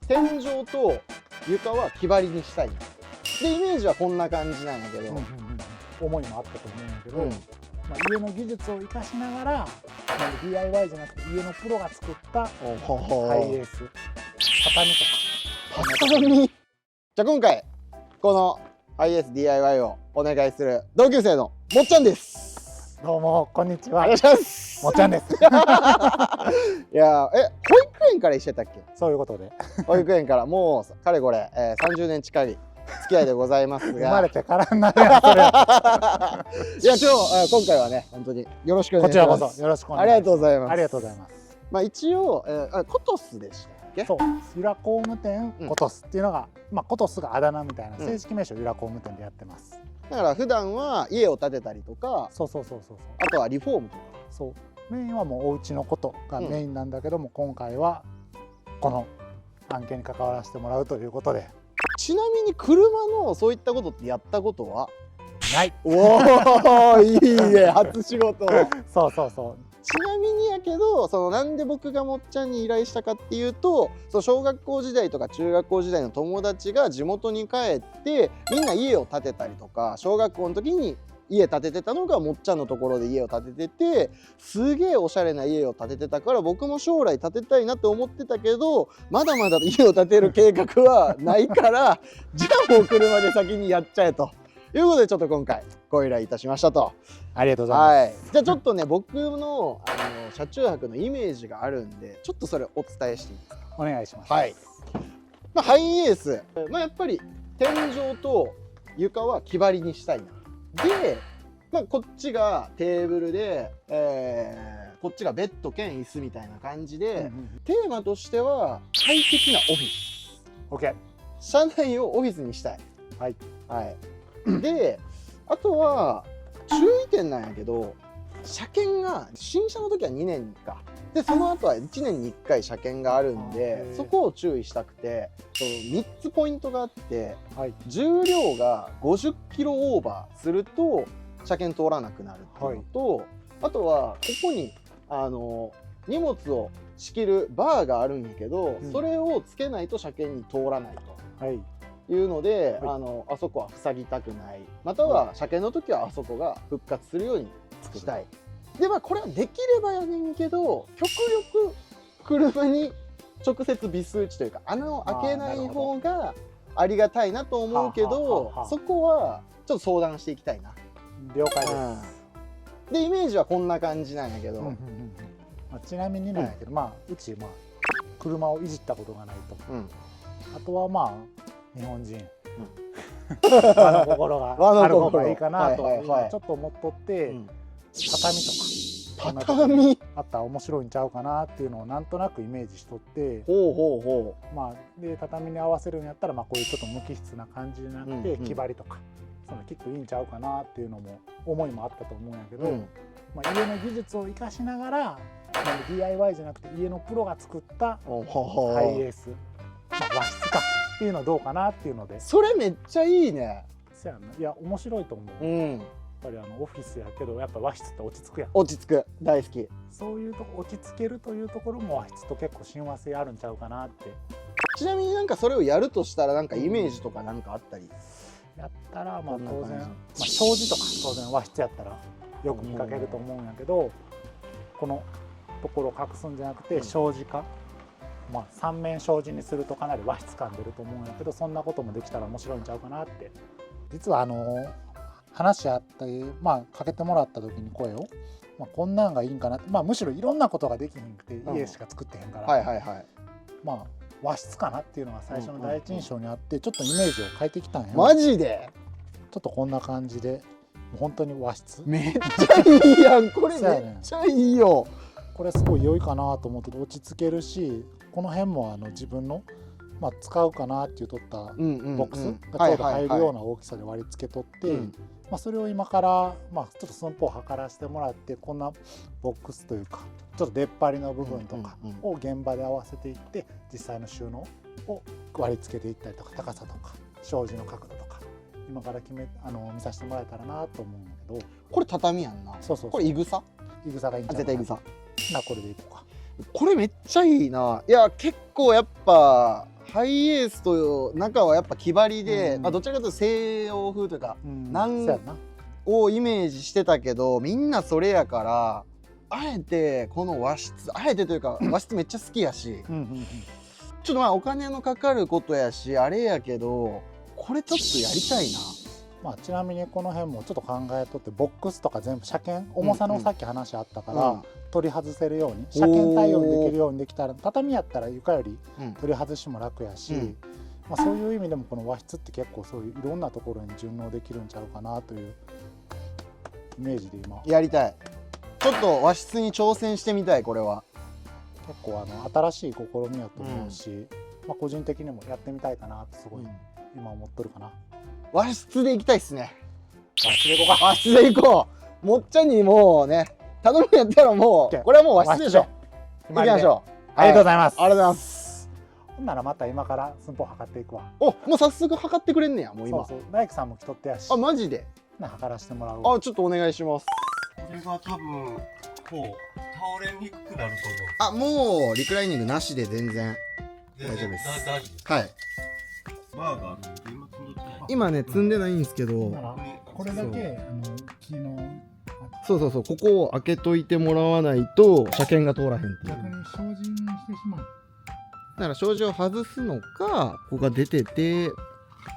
天井と床は木張りにしたい。でイメージはこんな感じなんやけど、思いもあったと思うんやけど、うん、まあ、家の技術を生かしながら、DIY じゃなくて家のプロが作ったハイエース、畳とか。畳。じゃあ今回このハイエース DIY をお願いする同級生のもっちゃんです。どうもこんにちは。お願いします。もっちゃんです。いや保育園から一緒やったっけ？そういうことで。保育園からもうかれこれ、30年近い付き合いでございますが。生まれてからになるやんそれ。いや今回はね本当によろしくお願いします。こちらこそよろしくお願いします。ありがとうございます。ありがとうございます。まあ一応、コトスでしたっけ？そう、由良工務店コトスっていうのが、まあコトスがあだ名みたいな正式名称由良工務店でやってます。だから普段は家を建てたりとか、そうあとはリフォームとか。そうメインはもうお家のことがメインなんだけども、今回はこの案件に関わらせてもらうということで。ちなみに車のそういったことってやったことはない。おおいいね初仕事。そうちなみにやけどなんで僕がもっちゃんに依頼したかっていうと、小学校時代とか中学校時代の友達が地元に帰ってみんな家を建てたりとか、小学校の時に家建ててたのがもっちゃんのところで家を建ててて、すげえおしゃれな家を建ててたから僕も将来建てたいなと思ってたけど、まだまだ家を建てる計画はないからじゃあもう車で先にやっちゃえということで、ちょっと今回ご依頼いたしましたと。ありがとうございます。はい、じゃあちょっとね僕の車中泊のイメージがあるんで、ちょっとそれお伝えしていいですか？お願いします。はい、ハイエース、やっぱり天井と床は木張りにしたいな。で、こっちがテーブルで、こっちがベッド兼椅子みたいな感じで、テーマとしては快適なオフィス。 OK。 車内をオフィスにしたい。はい、であとは注意点なんやけど、車検が新車の時は2年かで、その後は1年に1回車検があるんで、そこを注意したくて、3つポイントがあって、重量が50キロオーバーすると車検通らなくなるっていうのと、あとはここに荷物を仕切るバーがあるんやけど、それをつけないと車検に通らないと。いうので、あそこは塞ぎたくない、または車検の時はあそこが復活するようにしたい。でこれはできればやねんけど、極力車に直接ビス打ちというか穴を開けない方がありがたいなと思うけど、そこはちょっと相談していきたいな。了解です。でイメージはこんな感じなんやけど、ちなみになんやけど、うち車をいじったことがないと、あとは日本人和の心がある方がいいかなとちょっと思っとって、畳あったら面白いんちゃうかなっていうのをなんとなくイメージしとって、で畳に合わせるんやったらこういうちょっと無機質な感じじゃなくて木張りとかきっといいんちゃうかなっていうのも思いもあったと思うんやけど、家の技術を生かしながらDIY じゃなくて家のプロが作ったハイエース、和室かっていうのどうかなっていうので。それめっちゃいいね。そうやな、いや面白いと思う。やっぱりオフィスやけどやっぱ和室って落ち着くやん。落ち着く、大好き。そういうとこ落ち着けるというところも和室と結構親和性あるんちゃうかなって。ちなみにそれをやるとしたらイメージとかあったり？やったら当然障子とか当然和室やったらよく見かけると思うんやけど、このところを隠すんじゃなくて障子か、3面障子にするとかなり和室感出ると思うんやけど、そんなこともできたら面白いんちゃうかなって。実は話し合ったりかけてもらった時に声を、こんなんがいいんかなって、むしろいろんなことができへんくて家しか作ってへんから、和室かなっていうのが最初の第一印象にあって、ちょっとイメージを変えてきたんよ。マジで？ちょっとこんな感じで本当に和室。めっちゃいいやん、これめっちゃいいよ。これすごい良いかなと思って落ち着けるし、この辺も自分の使うかなっていう取ったボックスがちょうど入るような大きさで割り付けとって、それを今からちょっと寸法を測らせてもらって、こんなボックスというかちょっと出っ張りの部分とかを現場で合わせていって、実際の収納を割り付けていったりとか、高さとか障子の角度とか今から見させてもらえたらなと思うんだけど。これ畳やんな。これいぐさ？いぐさがいいんちゃうかな。絶対いぐさ。これでいこうか。これめっちゃいいな。いや結構やっぱハイエースと中はやっぱ木張りで、うんどちらかというと西洋風というか、なんそうやな。をイメージしてたけど、みんなそれやからあえてこの和室、あえてというか和室めっちゃ好きやし、ちょっとまあお金のかかることやしあれやけど、これちょっとやりたいな。まあ、ちなみにこの辺もちょっと考えとって、ボックスとか全部車検重さのさっき話あったから、取り外せるように車検対応にできるようにできたら、畳やったら床より取り外しも楽やし、まあ、そういう意味でもこの和室って結構そういういろんなところに順応できるんちゃうかなというイメージで今やりたい。ちょっと和室に挑戦してみたい。これは結構新しい試みやと思うし、まあ、個人的にもやってみたいかなってすごい今思っとるかな。和室で行きたいっすね。和室で行こうか。和室で行こう。もっちゃんにもうね頼むんやったらもうこれはもう和室でしょ。行きましょう。ありがとうございます。ありがとうございます。ほんならまた今から寸法測っていくわ。お、もう早速測ってくれんねや。もう今。そうそう、大工さんも来とってやし。あ、マジで。測らせてもらうわ。あ、ちょっとお願いします。これが多分こう倒れにくくなるあ、もうリクライニングなしで全然と思う。大丈夫です。大丈夫です。はい。バーがあるんで今積んどってます。今ね積んでないんですけど、これだけ木のそうそうそう、ここを開けといてもらわないと車検が通らへんっていう。逆に障子にしてしまう。だから障子を外すのか、ここが出てて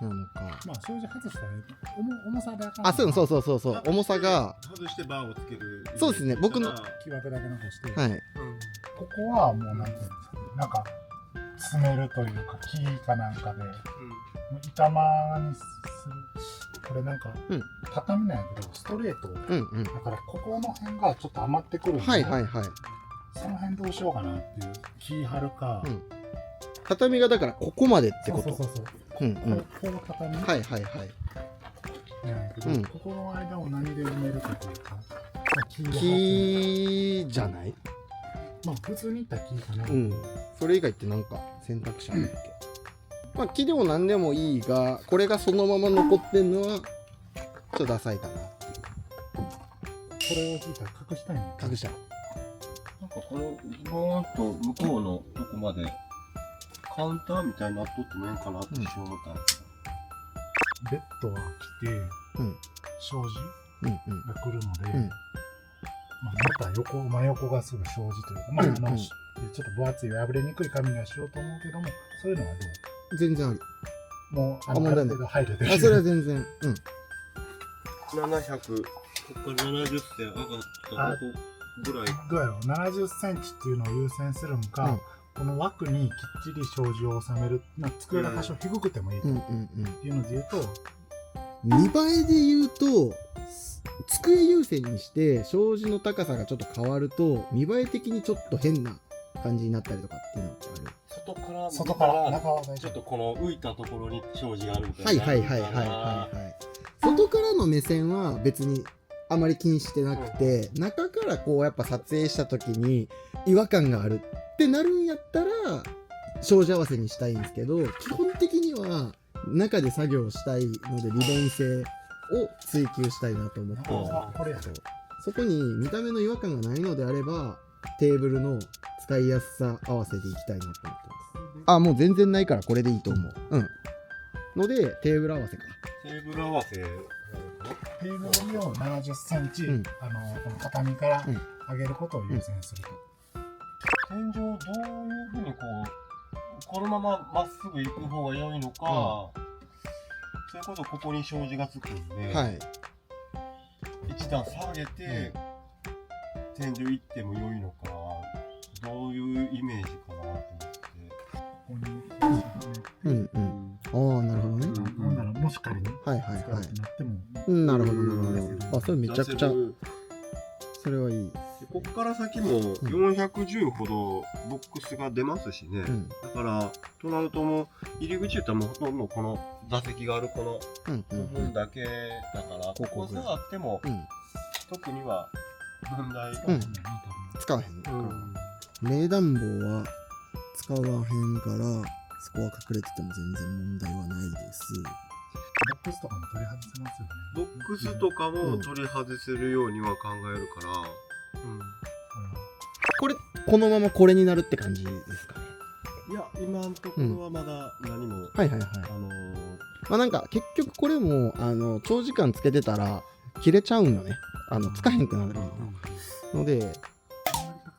なのか。まあ障子外したら重さであかん。あ、そうそうそうそう、重さが。外してバーをつける。そうですね、僕の。木枠だけ残して。はい。ここはもうなんていうんですかね、なんか詰めるというか木かなんかで板間にする。これなんか畳なんやけどストレート。だからここの辺がちょっと余ってくるんで。はいはいはい。その辺どうしようかなっていう。木張るか。畳がだからここまでってこと。そうそうそう。こう畳。はいはいはい。ここの間を何で埋めるかというか。木じゃない？まあ普通にいったら木かな。それ以外ってなんか選択肢あるっけ？まあ木でも何でもいいが、これがそのまま残ってんのはちょっとダサいかな。これを引いたら隠したいの。隠した。なんかこのズボーンと向こうのとこまでカウンターみたいになっとってもいいかなって一瞬思ったんですベッドは来て、障子が来るので、また真横がすぐ障子というか、まあちょっと分厚い破れにくい紙にはしようと思うけども、そういうのはどう？全然あり。もうある程度配慮できる。あ、それは全然。700、ここから70セン上がったここぐらい。どうやろう、70センチっていうのを優先するのか、この枠にきっちり障子を収める、机が多少低くてもいいというので言うと、見栄えで言うと、机優先にして障子の高さがちょっと変わると見栄え的にちょっと変な感じになったりとかっていうのってある。外から中はちょっとこの浮いたところに障子があるみたいな。外からの目線は別にあまり気にしてなくて、中からこうやっぱ撮影した時に違和感があるってなるんやったら障子合わせにしたいんですけど、基本的には中で作業したいので利便性を追求したいなと思ってる。そこに見た目の違和感がないのであればテーブルの使いやすさ合わせでいきたいなと思ってます。あ、もう全然ないからこれでいいと思う。のでテーブル合わせか。テーブル合わせ。テーブルを70センチ、この畳から上げることを優先すると。天井どういうふうにこのまままっすぐ行く方が良いのか、それこそここに障子がつくんで、一段下げて、天井行っても良いのか、どういうイメージかなと思って。ああ、なるほどね。なんならもし仮に使うってなっても、なるほどなるほど。あ、それめちゃくちゃそれはいい。ここから先も410ほどボックスが出ますしね、だからとなるともう入り口言ったらもうほとんどこの座席があるこの部分だけだから、ここ下がっても特には問題使わへん。冷暖房は使わへんからそこは隠れてても全然問題はないです。ボックスとかも取り外せますよね。ボックスとかも取り外せるようには考えるから、これこのままこれになるって感じですかね。いや今のところはまだ何も、はいはいはい。まあなんか結局これも長時間つけてたら切れちゃうんよね。つかへんくなるので、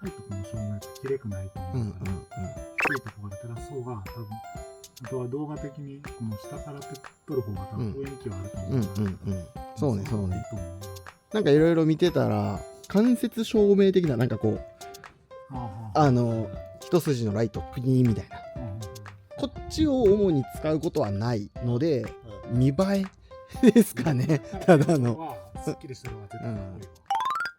高いところの照明って綺麗くないと思うから、低いところから照らす方が多分、あとは動画的にこの下から撮る方が多分雰囲気はあると思うから、そうねそうね。いいと思うな。なんかいろいろ見てたら間接照明的ななんかこう一筋のライトプニーみたいな、こっちを主に使うことはないので、見栄えですかね。ただの。すっきりしてるわ絶対。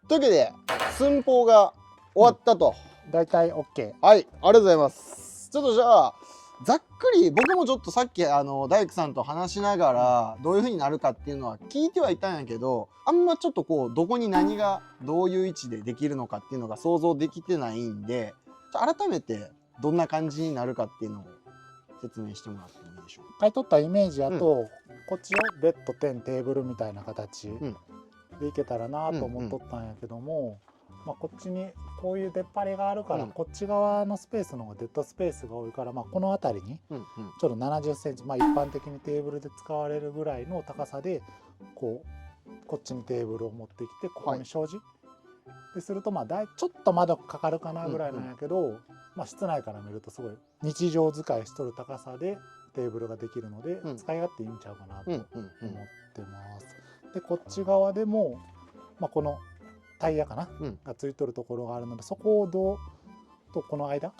というわけで寸法が終わったと。だいたい OK。はい、ありがとうございます。ちょっとじゃあざっくり僕もちょっとさっき大工さんと話しながらどういう風になるかっていうのは聞いてはいたんやけど、あんまちょっとこうどこに何がどういう位置でできるのかっていうのが想像できてないんで、改めてどんな感じになるかっていうのを説明してもらってもいいでしょうか。買い取ったイメージやと、こっちをベッド10テーブルみたいな形でいけたらなと思っとったんやけども、まあ、こっちにこういう出っ張りがあるから、こっち側のスペースの方がデッドスペースが多いから、まあ、この辺りにちょっと70センチ、まあ、一般的にテーブルで使われるぐらいの高さでこっちにテーブルを持ってきてここに障子、でするとまあちょっと窓かかるかなぐらいなんやけど、まあ、室内から見るとすごい日常使いしとる高さでテーブルができるので、使い勝手いいんちゃうかなと思ってます。でこっち側でも、まあ、このタイヤかな、がついとるところがあるので、そこをどうとこの間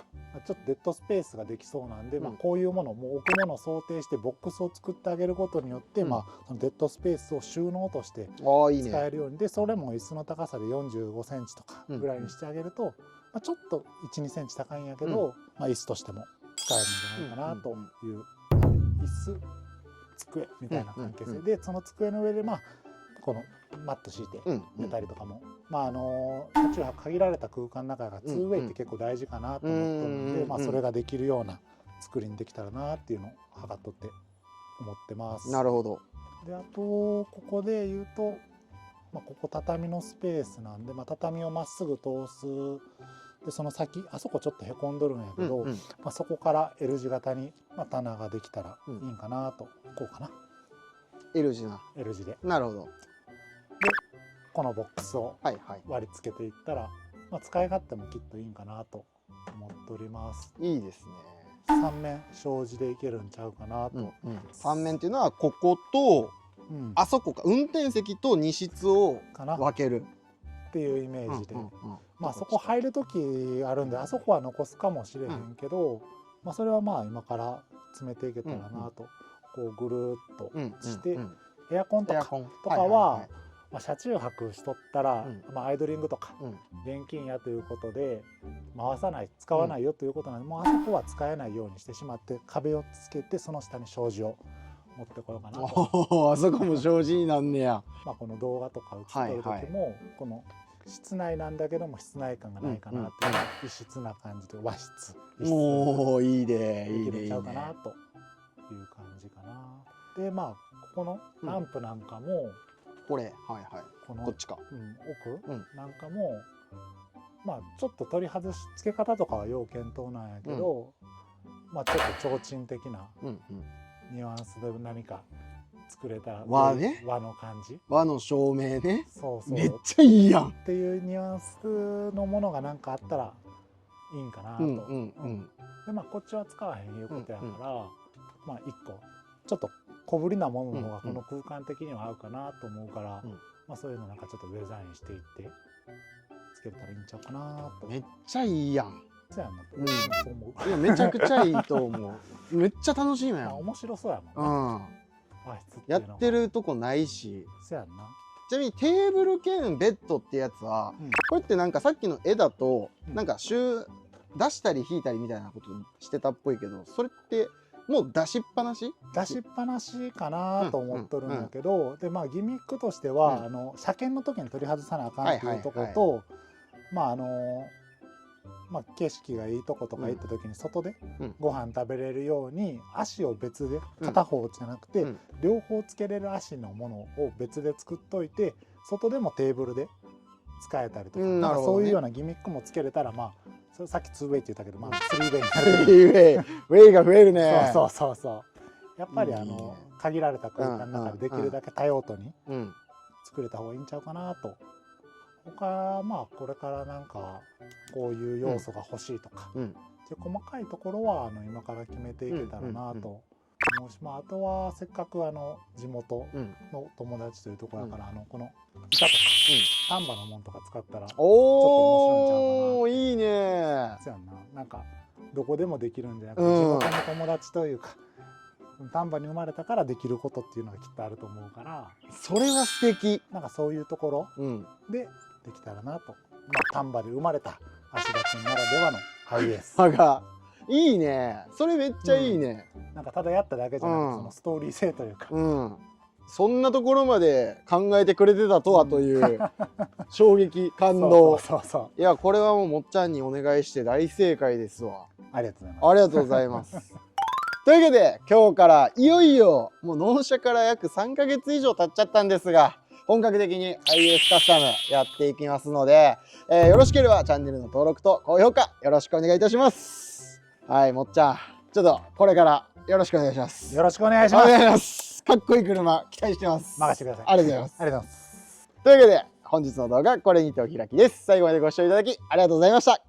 ちょっとデッドスペースができそうなんで、まあ、こういうものをもう置くものを想定してボックスを作ってあげることによって、まあ、そのデッドスペースを収納として使えるように、でそれも椅子の高さで45センチとかぐらいにしてあげると、まあ、ちょっと1、2センチ高いんやけど、まあ、椅子としても使えるんじゃないかなという、椅子机みたいな関係性で、その机の上でまあこのマット敷いて寝たりとかも、まあ車中泊限られた空間の中が 2way って結構大事かなと思ってるので、まあそれができるような作りにできたらなっていうのを測っとって思ってます。なるほど。であとここで言うと、まあ、ここ畳のスペースなんで、まあ、畳をまっすぐ通す。でその先あそこちょっとへこんどるんやけど、まあ、そこから L 字型に、まあ、棚ができたらいいんかなと、こうかな L 字な。 L 字で。なるほど。でこのボックスを割り付けていったら、まあ、使い勝手もきっといいんかなと思っております。いいですね。3面障子でいけるんちゃうかなと。3面っていうのはこことあそこか、運転席と荷室を分けるっていうイメージで、まあそこ入る時あるんであそこは残すかもしれへんけど、まあそれはまあ今から詰めていけたらなと、こうぐるっとして、エアコンとかは車中泊しとったら、まあ、アイドリングとか現金やということで回さない使わないよということなので、もうあそこは使えないようにしてしまって壁をつけてその下に障子を持ってこようかなと。あそこも障子になんねや。まあこの動画とか映ってる時もこの室内なんだけども室内感がないかなっていう異質な感じで和室おおいいねいいねいいねちゃうかなという感じかな。でまあここのランプなんかも、これはいはいこっちか、奥なんかもまあちょっと取り外し付け方とかは要検討なんやけど、まあちょっと提灯的なニュアンスで何か作れたら和の感じ、和の照明ね。そうそうめっちゃいいやんっていうニュアンスのものが何かあったらいいんかなと。でまあこっちは使わへんいうことやから、まあ一個ちょっと小ぶりなものの方がこの空間的には合うかなと思うから、まあそういうのなんかちょっとデザインしていってつけれたらいいんちゃうかなと。めっちゃいいやん。そうやんな。そう思う。いやめちゃくちゃいいと思う。めっちゃ楽しいやん。面白そうやもんね。やってるとこないし。そうやんな。ちなみにテーブル兼ベッドってやつは、これってなんかさっきの絵だとなんか出したり引いたりみたいなことしてたっぽいけど、それってもう出しっぱなしかなと思っとるんだけど、でまあギミックとしては、車検の時に取り外さなあかんっていうとことまあまあ景色がいいとことか行った時に外でご飯食べれるように足を別で片方じゃなくて両方つけれる足のものを別で作っといて、外でもテーブルで使えたりとか、なんかそういうようなギミックもつけれたらまあそれさっき2ウェイって言ったけど、まあ3ウェイになる。ウェイが増えるね。そうそうそうそう。やっぱりいいね限られた空間の中でできるだけ多用途にうん作れた方がいいんちゃうかなと。他まあこれからなんかこういう要素が欲しいとか、うんで細かいところは今から決めていけたらなと思うし、まああとはせっかく地元うんの友達というところだから、この板とか丹波のもんとか使ったらおーいいね。そうやんな、なんかどこでもできるんじゃなくて、うん地元の友達というか丹波に生まれたからできることっていうのがきっとあると思うから、それは素敵。なんかそういうところうんでできたらなと。まあ丹波で生まれた芦田君ならではのハイエース。歯がいいね。それめっちゃいいね。なんかただやっただけじゃなくて、そのストーリー性というか、うんそんなところまで考えてくれてたとはという衝撃感動。そうそうそういやこれはもうもっちゃんにお願いして大正解ですわ。ありがとうございます。ありがとうございますというわけで今日からいよいよもう納車から約3ヶ月以上経っちゃったんですが、本格的にハイエースカスタムやっていきますので、よろしければチャンネルの登録と高評価よろしくお願いいたします。はい、もっちゃんちょっとこれからよろしくお願いします。よろしくお願いします。お願いします。かっこいい車期待してます。任せてください。ありがとうございます。ありがとうございます。というわけで本日の動画これにてお開きです。最後までご視聴いただきありがとうございました。